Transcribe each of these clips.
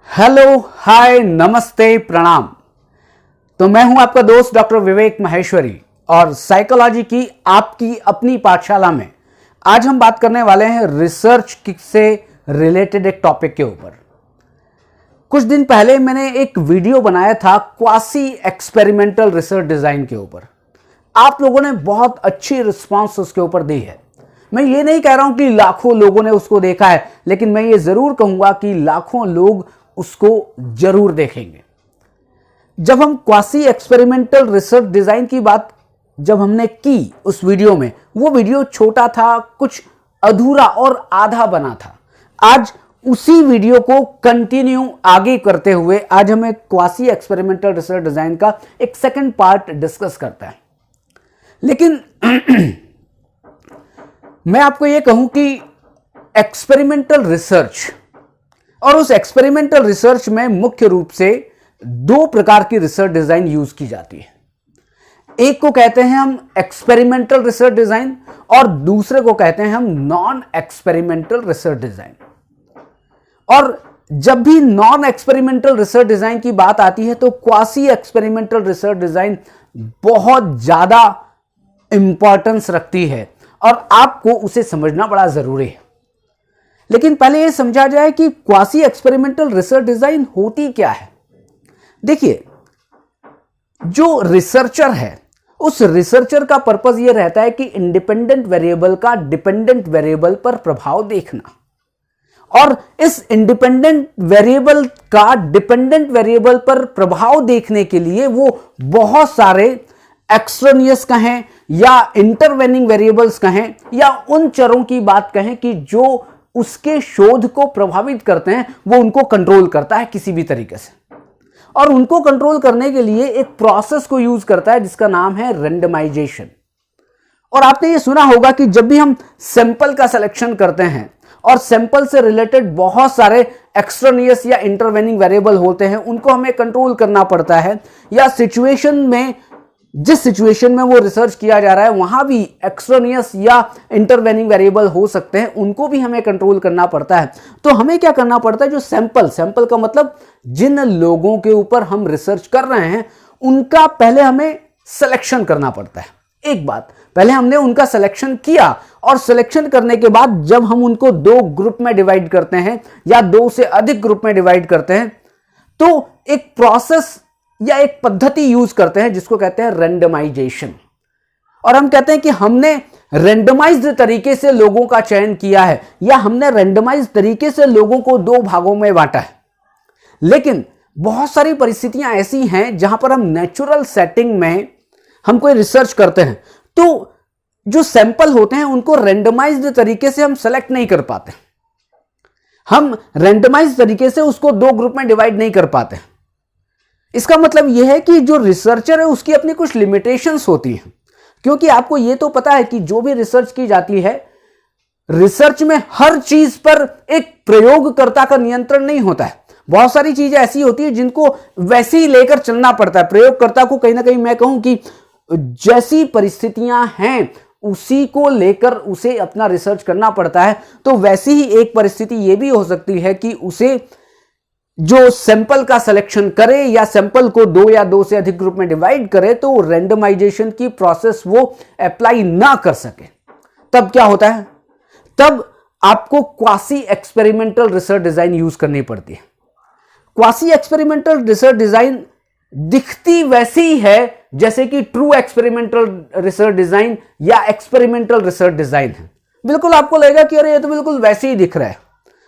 Hello, हाय, नमस्ते, प्रणाम। तो मैं हूं आपका दोस्त डॉक्टर विवेक माहेश्वरी और साइकोलॉजी की आपकी अपनी पाठशाला में आज हम बात करने वाले हैं रिसर्च से रिलेटेड एक टॉपिक के ऊपर। कुछ दिन पहले मैंने एक वीडियो बनाया था क्वासी एक्सपेरिमेंटल रिसर्च डिजाइन के ऊपर। आप लोगों ने बहुत अच्छी रिस्पांस उसके ऊपर दी है। मैं ये नहीं कह रहा हूं कि लाखों लोगों ने उसको देखा है, लेकिन मैं ये जरूर कहूंगा कि लाखों लोग उसको जरूर देखेंगे। जब हम क्वासी एक्सपेरिमेंटल रिसर्च डिजाइन की बात जब हमने की उस वीडियो में, वो वीडियो छोटा था, कुछ अधूरा और आधा बना था। आज उसी वीडियो को कंटिन्यू आगे करते हुए आज हमें क्वासी एक्सपेरिमेंटल रिसर्च डिजाइन का एक सेकंड पार्ट डिस्कस करता है। लेकिन मैं आपको यह कहूं कि एक्सपेरिमेंटल रिसर्च और उस एक्सपेरिमेंटल रिसर्च में मुख्य रूप से दो प्रकार की रिसर्च डिजाइन यूज की जाती है। एक को कहते हैं हम एक्सपेरिमेंटल रिसर्च डिजाइन और दूसरे को कहते हैं हम नॉन एक्सपेरिमेंटल रिसर्च डिजाइन। और जब भी नॉन एक्सपेरिमेंटल रिसर्च डिजाइन की बात आती है तो क्वासी एक्सपेरिमेंटल रिसर्च डिजाइन बहुत ज्यादा इंपॉर्टेंस रखती है और आपको उसे समझना बड़ा जरूरी है। लेकिन पहले यह समझा जाए कि क्वासी एक्सपेरिमेंटल रिसर्च डिजाइन होती क्या है। देखिए, जो रिसर्चर है उस रिसर्चर का पर्पस यह रहता है कि इंडिपेंडेंट वेरिएबल का डिपेंडेंट वेरिएबल पर प्रभाव देखना, और इस इंडिपेंडेंट वेरिएबल का डिपेंडेंट वेरिएबल पर प्रभाव देखने के लिए वो बहुत सारे एक्सट्रेनियस कहें या इंटरवेनिंग वेरिएबल्स कहें या उन चरों की बात कहें कि जो उसके शोध को प्रभावित करते हैं, वो उनको कंट्रोल करता है किसी भी तरीके से। और उनको कंट्रोल करने के लिए एक प्रोसेस को यूज करता है जिसका नाम है रैंडमाइजेशन। और आपने ये सुना होगा कि जब भी हम सैंपल का सिलेक्शन करते हैं और सैंपल से रिलेटेड बहुत सारे एक्सट्रेनियस या इंटरवेनिंग वेरिएबल होते हैं, उनको हमें कंट्रोल करना पड़ता है, या सिचुएशन में जिस सिचुएशन में वो रिसर्च किया जा रहा है वहां भी एक्सट्रेनियस या इंटरवेनिंग वेरिएबल हो सकते हैं, उनको भी हमें कंट्रोल करना पड़ता है। तो हमें क्या करना पड़ता है, जो सैंपल का मतलब जिन लोगों के ऊपर हम रिसर्च कर रहे हैं उनका पहले हमें सिलेक्शन करना पड़ता है। एक बात, पहले हमने उनका सिलेक्शन किया और सिलेक्शन करने के बाद जब हम उनको दो ग्रुप में डिवाइड करते हैं या दो से अधिक ग्रुप में डिवाइड करते हैं तो एक प्रोसेस या एक पद्धति यूज करते हैं जिसको कहते हैं रैंडमाइजेशन। और हम कहते हैं कि हमने रैंडमाइज्ड तरीके से लोगों का चयन किया है या हमने रैंडमाइज्ड तरीके से लोगों को दो भागों में बांटा है। लेकिन बहुत सारी परिस्थितियां ऐसी हैं जहां पर हम नेचुरल सेटिंग में हम कोई रिसर्च करते हैं तो जो सैंपल होते हैं उनको रैंडमाइज्ड तरीके से हम सेलेक्ट नहीं कर पाते, हम रैंडमाइज्ड तरीके से उसको दो ग्रुप में डिवाइड नहीं कर पाते। इसका मतलब यह है कि जो रिसर्चर है उसकी अपनी कुछ लिमिटेशंस होती हैं, क्योंकि आपको यह तो पता है कि जो भी रिसर्च की जाती है, रिसर्च में हर चीज पर एक प्रयोगकर्ता का नियंत्रण नहीं होता है। बहुत सारी चीजें ऐसी होती है जिनको वैसे ही लेकर चलना पड़ता है। प्रयोगकर्ता को कहीं ना कहीं मैं कहूं कि जैसी परिस्थितियां हैं उसी को लेकर उसे अपना रिसर्च करना पड़ता है। तो वैसी ही एक परिस्थिति यह भी हो सकती है कि उसे जो सैंपल का सिलेक्शन करे या सैंपल को दो या दो से अधिक ग्रुप में डिवाइड करे तो रैंडमाइजेशन की प्रोसेस वो अप्लाई ना कर सके। तब क्या होता है, तब आपको quasi experimental research design use करनी पड़ती है। क्वासी एक्सपेरिमेंटल रिसर्च डिजाइन दिखती वैसी ही है जैसे कि ट्रू एक्सपेरिमेंटल रिसर्च डिजाइन या एक्सपेरिमेंटल रिसर्च डिजाइन है। बिल्कुल आपको लगेगा कि अरे ये तो बिल्कुल वैसे ही दिख रहा है।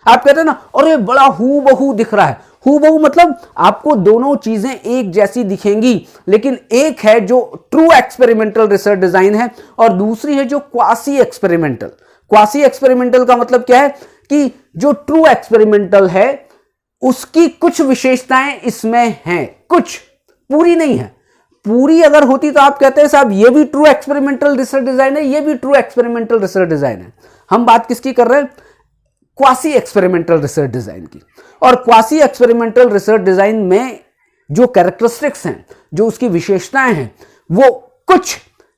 आप कहते हैं ना, और ये बड़ा हूबहू दिख रहा है। हूबहू मतलब आपको दोनों चीजें एक जैसी दिखेंगी, लेकिन एक है जो ट्रू एक्सपेरिमेंटल रिसर्च डिजाइन है और दूसरी है जो क्वासी एक्सपेरिमेंटल। क्वासी एक्सपेरिमेंटल का मतलब क्या है कि जो ट्रू एक्सपेरिमेंटल है उसकी कुछ विशेषताएं इसमें हैं, कुछ, पूरी नहीं है। पूरी अगर होती तो आप कहते हैं साहब ये भी ट्रू एक्सपेरिमेंटल रिसर्च डिजाइन है, ये भी ट्रू एक्सपेरिमेंटल रिसर्च डिजाइन है। हम बात किसकी कर रहे हैं, क्वासी एक्सपेरिमेंटल रिसर्च डिजाइन की। और क्वासी एक्सपेरिमेंटल रिसर्च डिजाइन में जो कैरेक्टरिस्टिक्स हैं, जो उसकी विशेषताएं हैं, वो कुछ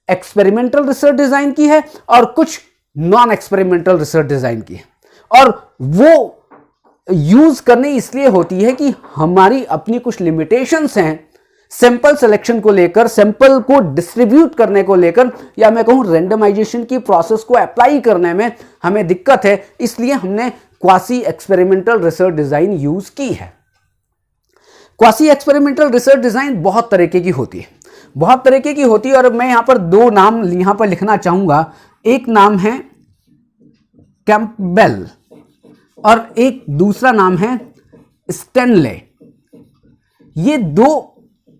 एक्सपेरिमेंटल रिसर्च डिजाइन की है और कुछ नॉन एक्सपेरिमेंटल रिसर्च डिजाइन की है। और वो यूज करनी इसलिए होती है कि हमारी अपनी कुछ लिमिटेशंस हैं सैंपल सिलेक्शन को लेकर, सैंपल को डिस्ट्रीब्यूट करने को लेकर, या मैं कहूं रैंडमाइजेशन की प्रोसेस को अप्लाई करने में हमें दिक्कत है, इसलिए हमने quasi experimental research design use की है। क्वासी एक्सपेरिमेंटल रिसर्च डिजाइन बहुत तरीके की होती है, बहुत तरीके की होती है, और मैं यहां पर दो नाम यहां पर लिखना चाहूंगा। एक नाम है कैंपबेल और एक दूसरा नाम है स्टैनले। ये दो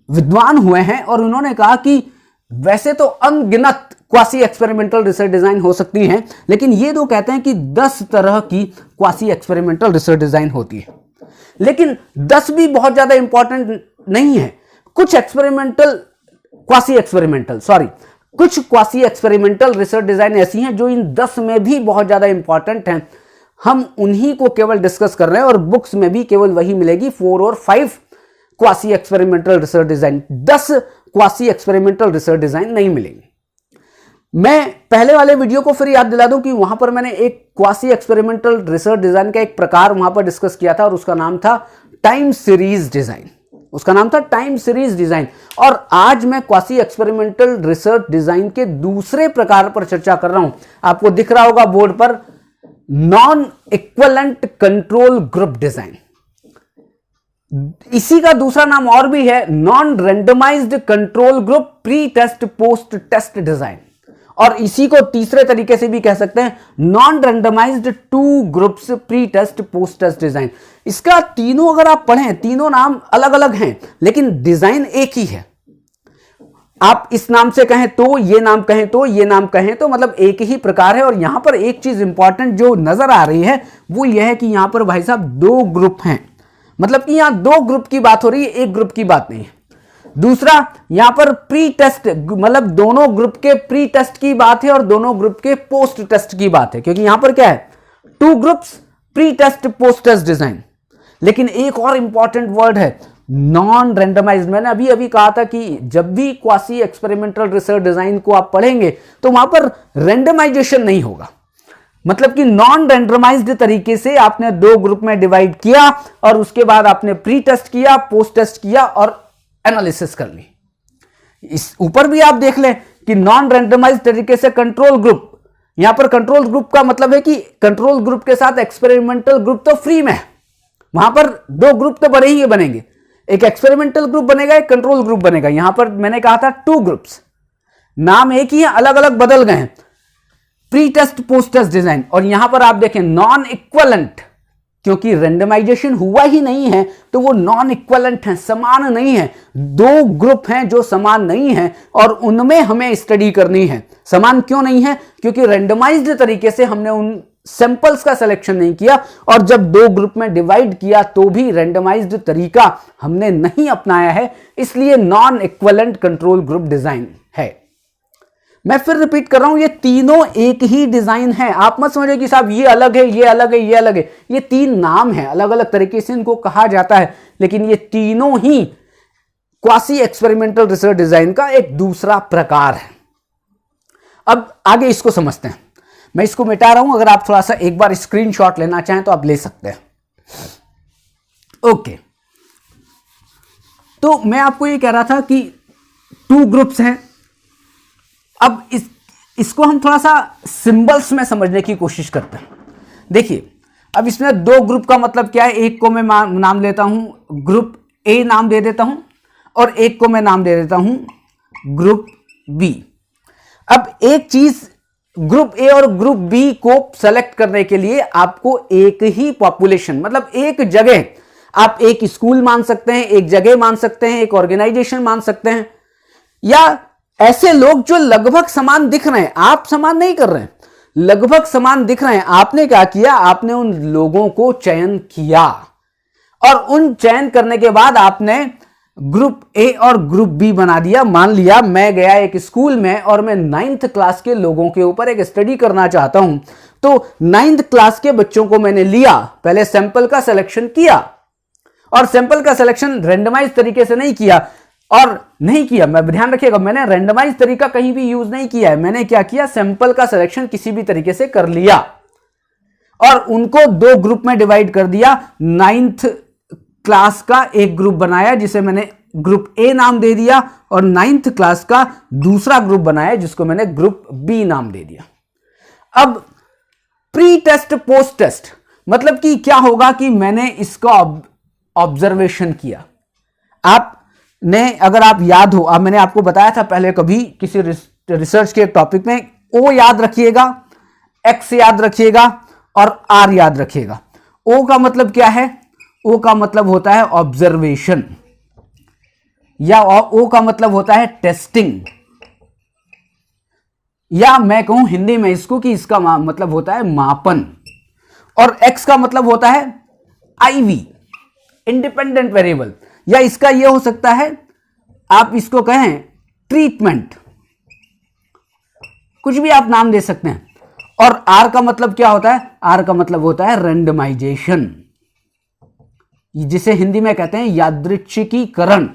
विद्वान हुए हैं और उन्होंने कहा कि वैसे तो अनगिनत क्वासी एक्सपेरिमेंटल रिसर्च डिजाइन हो सकती हैं, लेकिन ये दो कहते हैं कि 10 तरह की क्वासी एक्सपेरिमेंटल रिसर्च डिजाइन होती है। लेकिन 10 भी बहुत ज्यादा इंपॉर्टेंट नहीं है। कुछ क्वासी एक्सपेरिमेंटल रिसर्च डिजाइन ऐसी हैं जो इन 10 में भी बहुत ज्यादा इंपॉर्टेंट हैं। हम उन्हीं को केवल डिस्कस कर रहे हैं और बुक्स में भी केवल वही मिलेगी, 4 और 5 quasi experimental research design. 10 quasi experimental research design नहीं मिलेंगे। मैं पहले वाले वीडियो को फिर याद दिला दूं कि वहां पर मैंने एक क्वासी एक्सपेरिमेंटल रिसर्च डिजाइन का एक प्रकार वहां पर डिस्कस किया था और उसका नाम था टाइम सीरीज डिजाइन। और आज मैं क्वासी एक्सपेरिमेंटल रिसर्च डिजाइन के दूसरे प्रकार पर चर्चा कर रहा हूं। आपको दिख रहा होगा बोर्ड पर, non equivalent control group design. इसी का दूसरा नाम और भी है, non randomized control group pre test post test design, और इसी को तीसरे तरीके से भी कह सकते हैं, non randomized 2 groups pre test post test design. इसका तीनों अगर आप पढ़ें, तीनों नाम अलग अलग हैं लेकिन डिजाइन एक ही है। आप इस नाम से कहें तो, ये नाम कहें तो, ये नाम कहें तो, मतलब एक ही प्रकार है। और यहां पर एक चीज इंपॉर्टेंट जो नजर आ रही है वो यह है कि यहां पर भाई साहब 2 ग्रुप हैं, मतलब कि यहां 2 ग्रुप की बात हो रही है, एक ग्रुप की बात नहीं है। दूसरा, यहां पर प्री टेस्ट, मतलब दोनों ग्रुप के प्री टेस्ट की बात है और दोनों ग्रुप के पोस्ट टेस्ट की बात है, क्योंकि यहां पर क्या है, 2 groups pre test post test design. लेकिन एक और इंपॉर्टेंट वर्ड है, नॉन रैंडमाइज्ड। मैंने अभी अभी कहा था कि जब भी क्वासी एक्सपेरिमेंटल रिसर्च डिजाइन को आप पढ़ेंगे तो वहां पर रैंडमाइजेशन नहीं होगा, मतलब कि नॉन रैंडमाइज्ड तरीके से आपने 2 ग्रुप में डिवाइड किया और उसके बाद आपने प्री टेस्ट किया, पोस्ट टेस्ट किया और एनालिसिस कर ली। इस ऊपर भी आप देख लें कि नॉन रैंडमाइज्ड तरीके से कंट्रोल ग्रुप, यहां पर कंट्रोल ग्रुप का मतलब है कि कंट्रोल ग्रुप के साथ एक्सपेरिमेंटल ग्रुप तो फ्री में है, वहां पर 2 ग्रुप तो बने ही बनेंगे, एक एक्सपेरिमेंटल ग्रुप बनेगा, एक कंट्रोल ग्रुप बनेगा। यहां पर मैंने कहा था 2 ग्रुप्स, नाम एक ही है, अलग अलग बदल गए हैं, pre test post test design. और यहां पर आप देखें नॉन इक्विवेलेंट, क्योंकि रैंडमाइजेशन हुआ ही नहीं है तो वो नॉन इक्विवेलेंट हैं, समान नहीं है। 2 ग्रुप हैं जो समान नहीं है और उनमें हमें स्टडी करनी है। समान क्यों नहीं है? क्योंकि रैंडमाइज्ड तरीके से हमने उन सैंपल्स का सिलेक्शन नहीं किया, और जब 2 ग्रुप में डिवाइड किया तो भी रैंडमाइज्ड तरीका हमने नहीं अपनाया है, इसलिए non equivalent control group design है। मैं फिर रिपीट कर रहा हूं, ये तीनों एक ही डिजाइन है। आप मत समझिए कि साहब ये अलग है, ये अलग है, ये अलग है। ये 3 नाम है, अलग अलग तरीके से इनको कहा जाता है, लेकिन ये तीनों ही क्वासी एक्सपेरिमेंटल रिसर्च डिजाइन का एक दूसरा प्रकार है। अब आगे इसको समझते हैं। मैं इसको मिटा रहा हूं, अगर आप थोड़ा सा एक बार स्क्रीनशॉट लेना चाहें तो आप ले सकते हैं। ओके, तो मैं आपको ये कह रहा था कि 2 ग्रुप्स हैं। अब इसको हम थोड़ा सा सिंबल्स में समझने की कोशिश करते हैं। देखिए, अब इसमें 2 ग्रुप का मतलब क्या है, एक को मैं नाम लेता हूं ग्रुप ए, नाम दे देता हूं, और एक को मैं नाम दे देता हूं ग्रुप बी। अब एक चीज, ग्रुप ए और ग्रुप बी को सेलेक्ट करने के लिए आपको एक ही पॉपुलेशन, मतलब एक जगह, आप एक स्कूल मान सकते हैं, एक जगह मान सकते हैं, एक ऑर्गेनाइजेशन मान सकते हैं, या ऐसे लोग जो लगभग समान दिख रहे हैं, आप समान नहीं कर रहे हैं, लगभग समान दिख रहे हैं। आपने क्या किया, आपने उन लोगों को चयन किया और उन चयन करने के बाद आपने ग्रुप ए और ग्रुप बी बना दिया। मान लिया मैं गया एक स्कूल में और मैं 9th क्लास के लोगों के ऊपर एक स्टडी करना चाहता हूं, तो 9th क्लास के बच्चों को मैंने लिया, पहले सैंपल का सिलेक्शन किया, और सैंपल का सिलेक्शन रैंडमाइज तरीके से नहीं किया, और नहीं किया, मैं ध्यान रखिएगा, मैंने रैंडमाइज तरीका कहीं भी यूज नहीं किया है। मैंने क्या किया, सैंपल का सिलेक्शन किसी भी तरीके से कर लिया, और उनको दो ग्रुप में डिवाइड कर दिया। 9th क्लास का एक ग्रुप बनाया जिसे मैंने ग्रुप ए नाम दे दिया, और 9th क्लास का दूसरा ग्रुप बनाया जिसको मैंने ग्रुप बी नाम दे दिया। अब प्री टेस्ट पोस्ट टेस्ट मतलब कि क्या होगा कि मैंने इसका ऑब्जर्वेशन किया। आपने, अगर आप याद हो, अब मैंने आपको बताया था पहले कभी किसी रिसर्च के टॉपिक में, ओ याद रखिएगा, एक्स याद रखिएगा और आर याद रखिएगा। ओ का मतलब क्या है? ओ का मतलब होता है ऑब्जर्वेशन, या ओ का मतलब होता है टेस्टिंग, या मैं कहूं हिंदी में इसको कि इसका मतलब होता है मापन। और एक्स का मतलब होता है आईवी, इंडिपेंडेंट वेरिएबल, या इसका यह हो सकता है, आप इसको कहें ट्रीटमेंट, कुछ भी आप नाम दे सकते हैं। और आर का मतलब क्या होता है? आर का मतलब होता है रैंडमाइजेशन, जिसे हिंदी में कहते हैं यादृच्छिकीकरण।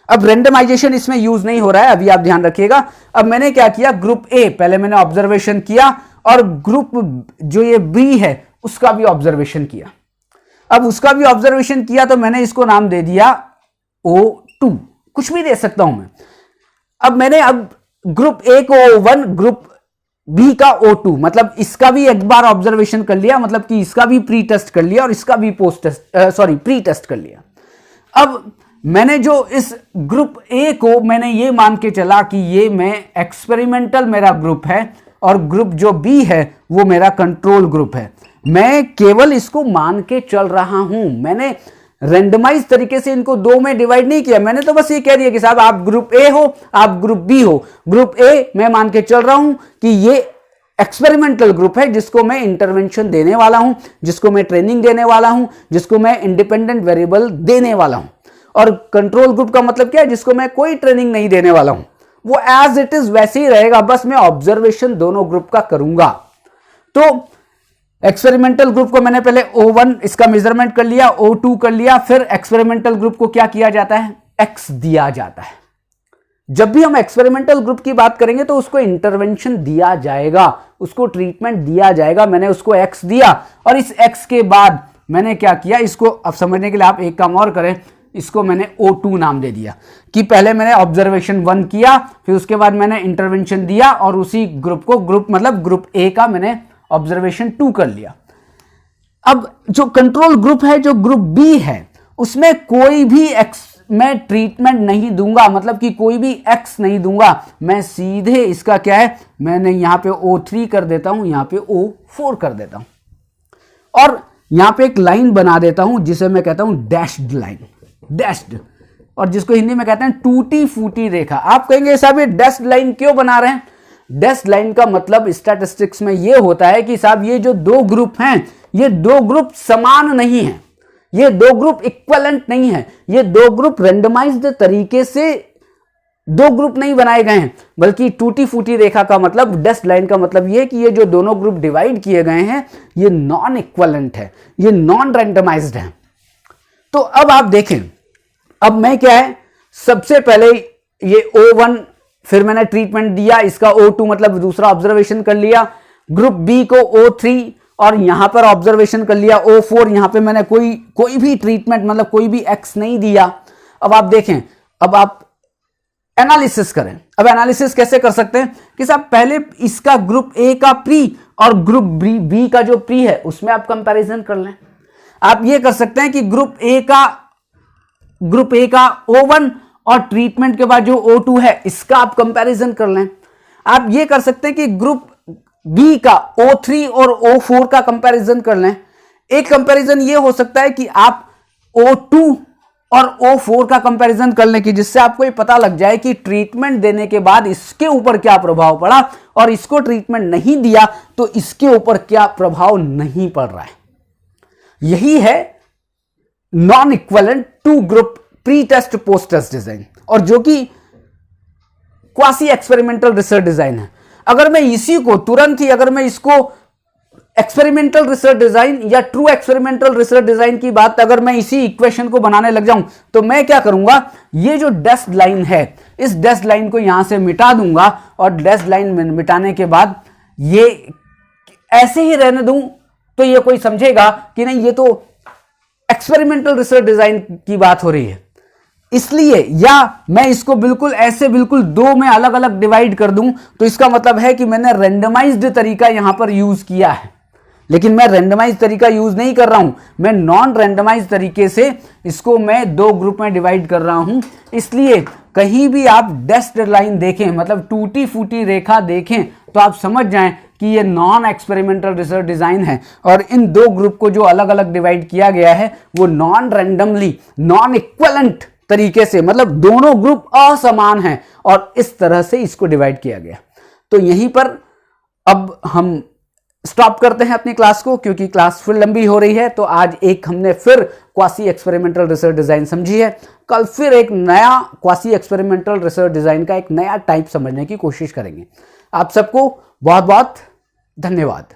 अब रैंडमाइजेशन इसमें यूज नहीं हो रहा है, अभी आप ध्यान रखिएगा। अब मैंने क्या किया, ग्रुप ए पहले मैंने ऑब्जर्वेशन किया, और ग्रुप जो ये बी है उसका भी ऑब्जर्वेशन किया। अब उसका भी ऑब्जर्वेशन किया तो मैंने इसको नाम दे दिया O2, कुछ भी दे सकता हूं मैं। अब मैंने ग्रुप ए को O1, ग्रुप बी का O2, मतलब इसका भी एक बार ऑब्जर्वेशन कर लिया, मतलब कि इसका भी प्री टेस्ट कर लिया और इसका भी पोस्ट टेस्ट, प्री टेस्ट कर लिया। अब मैंने जो इस ग्रुप ए को मैंने ये मान के चला कि ये मैं एक्सपेरिमेंटल मेरा ग्रुप है, और ग्रुप जो बी है वो मेरा कंट्रोल ग्रुप है। मैं केवल इसको मान के चल रहा हूं, मैंने रेंडमाइज तरीके से इनको दो में डिवाइड नहीं किया। मैंने तो बस ये कह दिया कि साहब आप ग्रुप ए हो, आप ग्रुप बी हो। ग्रुप ए मैं मान के चल रहा हूं कि ये एक्सपेरिमेंटल ग्रुप है, जिसको मैं इंटरवेंशन देने वाला हूं, जिसको मैं ट्रेनिंग देने वाला हूं, जिसको मैं इंडिपेंडेंट वेरिएबल देने वाला हूं। और कंट्रोल ग्रुप का मतलब क्या है? जिसको मैं कोई ट्रेनिंग नहीं देने वाला हूं, वो एज इट इज वैसे ही रहेगा, बस मैं ऑब्जर्वेशन दोनों ग्रुप का करूंगा। तो एक्सपेरिमेंटल ग्रुप को मैंने पहले O1 इसका मेजरमेंट कर लिया, O2 कर लिया, फिर एक्सपेरिमेंटल ग्रुप को क्या किया जाता है? X दिया जाता है। जब भी हम एक्सपेरिमेंटल ग्रुप की बात करेंगे तो उसको इंटरवेंशन दिया जाएगा, उसको ट्रीटमेंट दिया जाएगा। मैंने उसको X दिया, और इस X के बाद मैंने क्या किया, इसको अब समझने के लिए आप एक काम और करें, इसको मैंने O2 नाम दे दिया कि पहले मैंने ऑब्जर्वेशन 1 किया, फिर उसके बाद मैंने इंटरवेंशन दिया, और उसी ग्रुप को मतलब ग्रुप ए का मैंने ऑब्जर्वेशन 2 कर लिया। अब जो कंट्रोल ग्रुप है, जो ग्रुप बी है, उसमें कोई भी एक्स मैं ट्रीटमेंट नहीं दूंगा, मतलब कि कोई भी एक्स नहीं दूंगा। मैं सीधे इसका क्या है, मैंने यहां पे O3 कर देता हूं, यहां पे O4 कर देता हूं, और यहां पे एक लाइन बना देता हूं जिसे मैं कहता हूं डैश्ड लाइन, डैश्ड, और जिसको हिंदी में कहते हैं टूटी फूटी रेखा। आप कहेंगे साहब ये डैश्ड लाइन क्यों बना रहे हैं? डैश्ड लाइन का मतलब स्टैटिस्टिक्स में यह होता है कि साहब ये जो दो ग्रुप हैं, ये दो ग्रुप समान नहीं हैं, ये दो ग्रुप इक्विवेलेंट नहीं है, ये दो ग्रुप रैंडमाइज्ड तरीके से दो ग्रुप नहीं बनाए गए हैं, बल्कि टूटी फूटी रेखा का मतलब, डैश्ड लाइन का मतलब ये कि ये जो दोनों ग्रुप डिवाइड किए गए हैं ये नॉन इक्विवेलेंट है, ये नॉन रैंडमाइज्ड है। तो अब आप देखें, अब मैं क्या है, सबसे पहले ये O1, फिर मैंने ट्रीटमेंट दिया, इसका O2 मतलब दूसरा ऑब्जर्वेशन कर लिया, ग्रुप बी को O3, और यहां पर ऑब्जर्वेशन कर लिया O4। यहां पे मैंने कोई भी ट्रीटमेंट मतलब कोई भी एक्स नहीं दिया। अब आप देखें, अब आप एनालिसिस करें। अब एनालिसिस कैसे कर सकते हैं कि साहब पहले इसका ग्रुप ए का प्री और ग्रुप बी का जो प्री है उसमें आप कंपैरिजन कर लें। आप ये कर सकते हैं कि ग्रुप ए का O1 और ट्रीटमेंट के बाद जो O2 है इसका आप कंपैरिजन कर लें। आप ये कर सकते हैं कि ग्रुप बी का O3 और O4 का कंपैरिजन कर लें। एक कंपैरिजन ये हो सकता है कि आप O2 और O4 का कंपैरिजन कर लें, कि जिससे आपको ये पता लग जाए कि ट्रीटमेंट देने के बाद इसके ऊपर क्या प्रभाव पड़ा, और इसको ट्रीटमेंट नहीं दिया तो इसके ऊपर क्या प्रभाव नहीं पड़ रहा है। यही है non equivalent two group pre test post test design, और जो कि क्वासी एक्सपेरिमेंटल रिसर्च डिजाइन है। अगर मैं इसी को तुरंत ही, अगर मैं इसको एक्सपेरिमेंटल रिसर्च डिजाइन या ट्रू एक्सपेरिमेंटल रिसर्च डिजाइन की बात, अगर मैं इसी इक्वेशन को बनाने लग जाऊं तो मैं क्या करूंगा, ये जो डैश्ड लाइन है इस डैश्ड लाइन को यहां से मिटा दूंगा, और डैश्ड लाइन मिटाने के बाद ये ऐसे ही रहने दूं तो ये कोई समझेगा कि नहीं ये तो एक्सपेरिमेंटल रिसर्च डिजाइन की बात हो रही है। इसलिए या मैं इसको बिल्कुल ऐसे बिल्कुल दो में अलग अलग डिवाइड कर दूं तो इसका मतलब है कि मैंने रैंडमाइज्ड तरीका यहां पर यूज किया है, लेकिन मैं रैंडमाइज तरीका यूज नहीं कर रहा हूं, मैं नॉन रैंडमाइज तरीके से इसको मैं दो ग्रुप में डिवाइड कर रहा हूं। इसलिए कहीं भी आप डैश्ड लाइन देखें, मतलब टूटी फूटी रेखा देखें, तो आप समझ जाएं कि ये नॉन एक्सपेरिमेंटल रिसर्च डिजाइन है और इन दो ग्रुप को जो अलग अलग डिवाइड किया गया है वो नॉन रैंडमली, नॉन इक्विवेलेंट तरीके से, मतलब दोनों ग्रुप असमान हैं और इस तरह से इसको डिवाइड किया गया। तो यहीं पर अब हम स्टॉप करते हैं अपनी क्लास को, क्योंकि क्लास फिर लंबी हो रही है। तो आज एक हमने फिर क्वासी एक्सपेरिमेंटल रिसर्च डिजाइन समझी है, कल फिर एक नया क्वासी एक्सपेरिमेंटल रिसर्च डिजाइन का एक नया टाइप समझने की कोशिश करेंगे। आप सबको बहुत बहुत धन्यवाद।